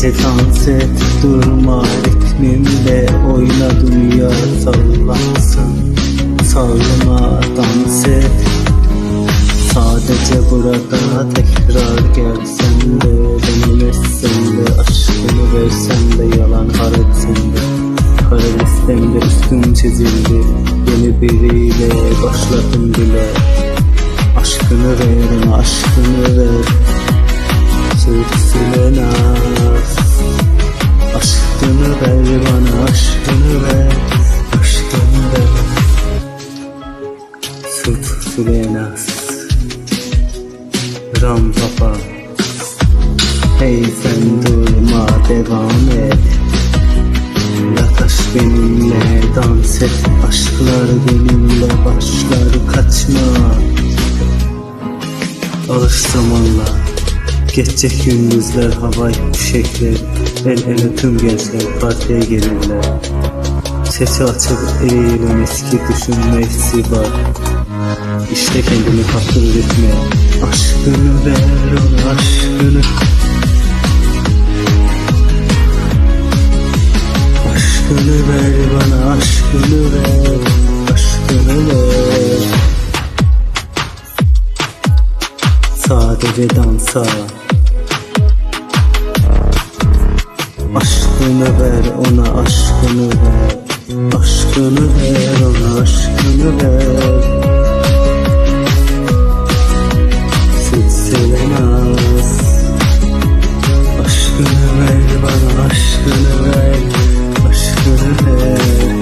Gece dans et, durma ritmimle, oyna dünya sallansın. Sallama, dans et. Sadece burada tekrar gelsen de, denemezsen de, aşkını versen de, yalan har etsen de. Kara listemde üstüm çizildi, yeni biriyle başladım bile. Aşkını ver ona, aşkını ver. Sürtüsüne naz. Aşkını ver bana, aşkını ver. Aşkını ver. Sürtüsüne naz. Ram papa. Hey sen durma, devam et. Yataş benimle, dans et. Aşklar benimle başlar, kaçma. Alış zamanla. Geçecek gündüzler, havai fişekler. El ele tüm gençler partiye gelirler. Sesi açıp eğilim, eski düşünme hissi var. İşte kendimi kaptır ritme. Aşkını ver ona, aşkını. Aşkını ver bana, aşkını ver. Aşkını ver. Sadece dansa. Aşkını ver ona, aşkını ver. Aşkını ver ona, aşkını ver. Silsile naz. Aşkını ver bana, aşkını ver. Aşkını ver.